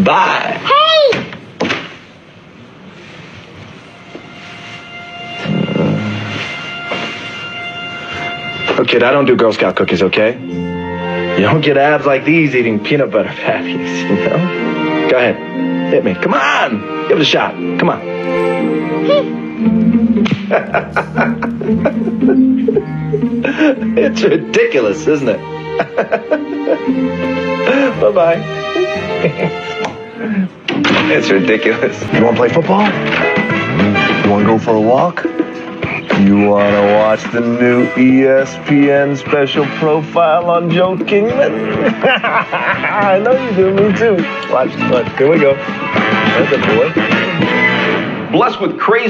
Bye. Hey! Look, kid, I don't do Girl Scout cookies, okay? You don't get abs like these eating peanut butter patties, you know? Go ahead. Hit me. Come on! Give it a shot. Come on. It's ridiculous, isn't it? Bye-bye. It's ridiculous. You want to play football? You want to go for a walk? You want to watch the new ESPN special profile on Joe Kingman? I know you do, me too. Watch, here we go. There's a boy. Blessed with crazy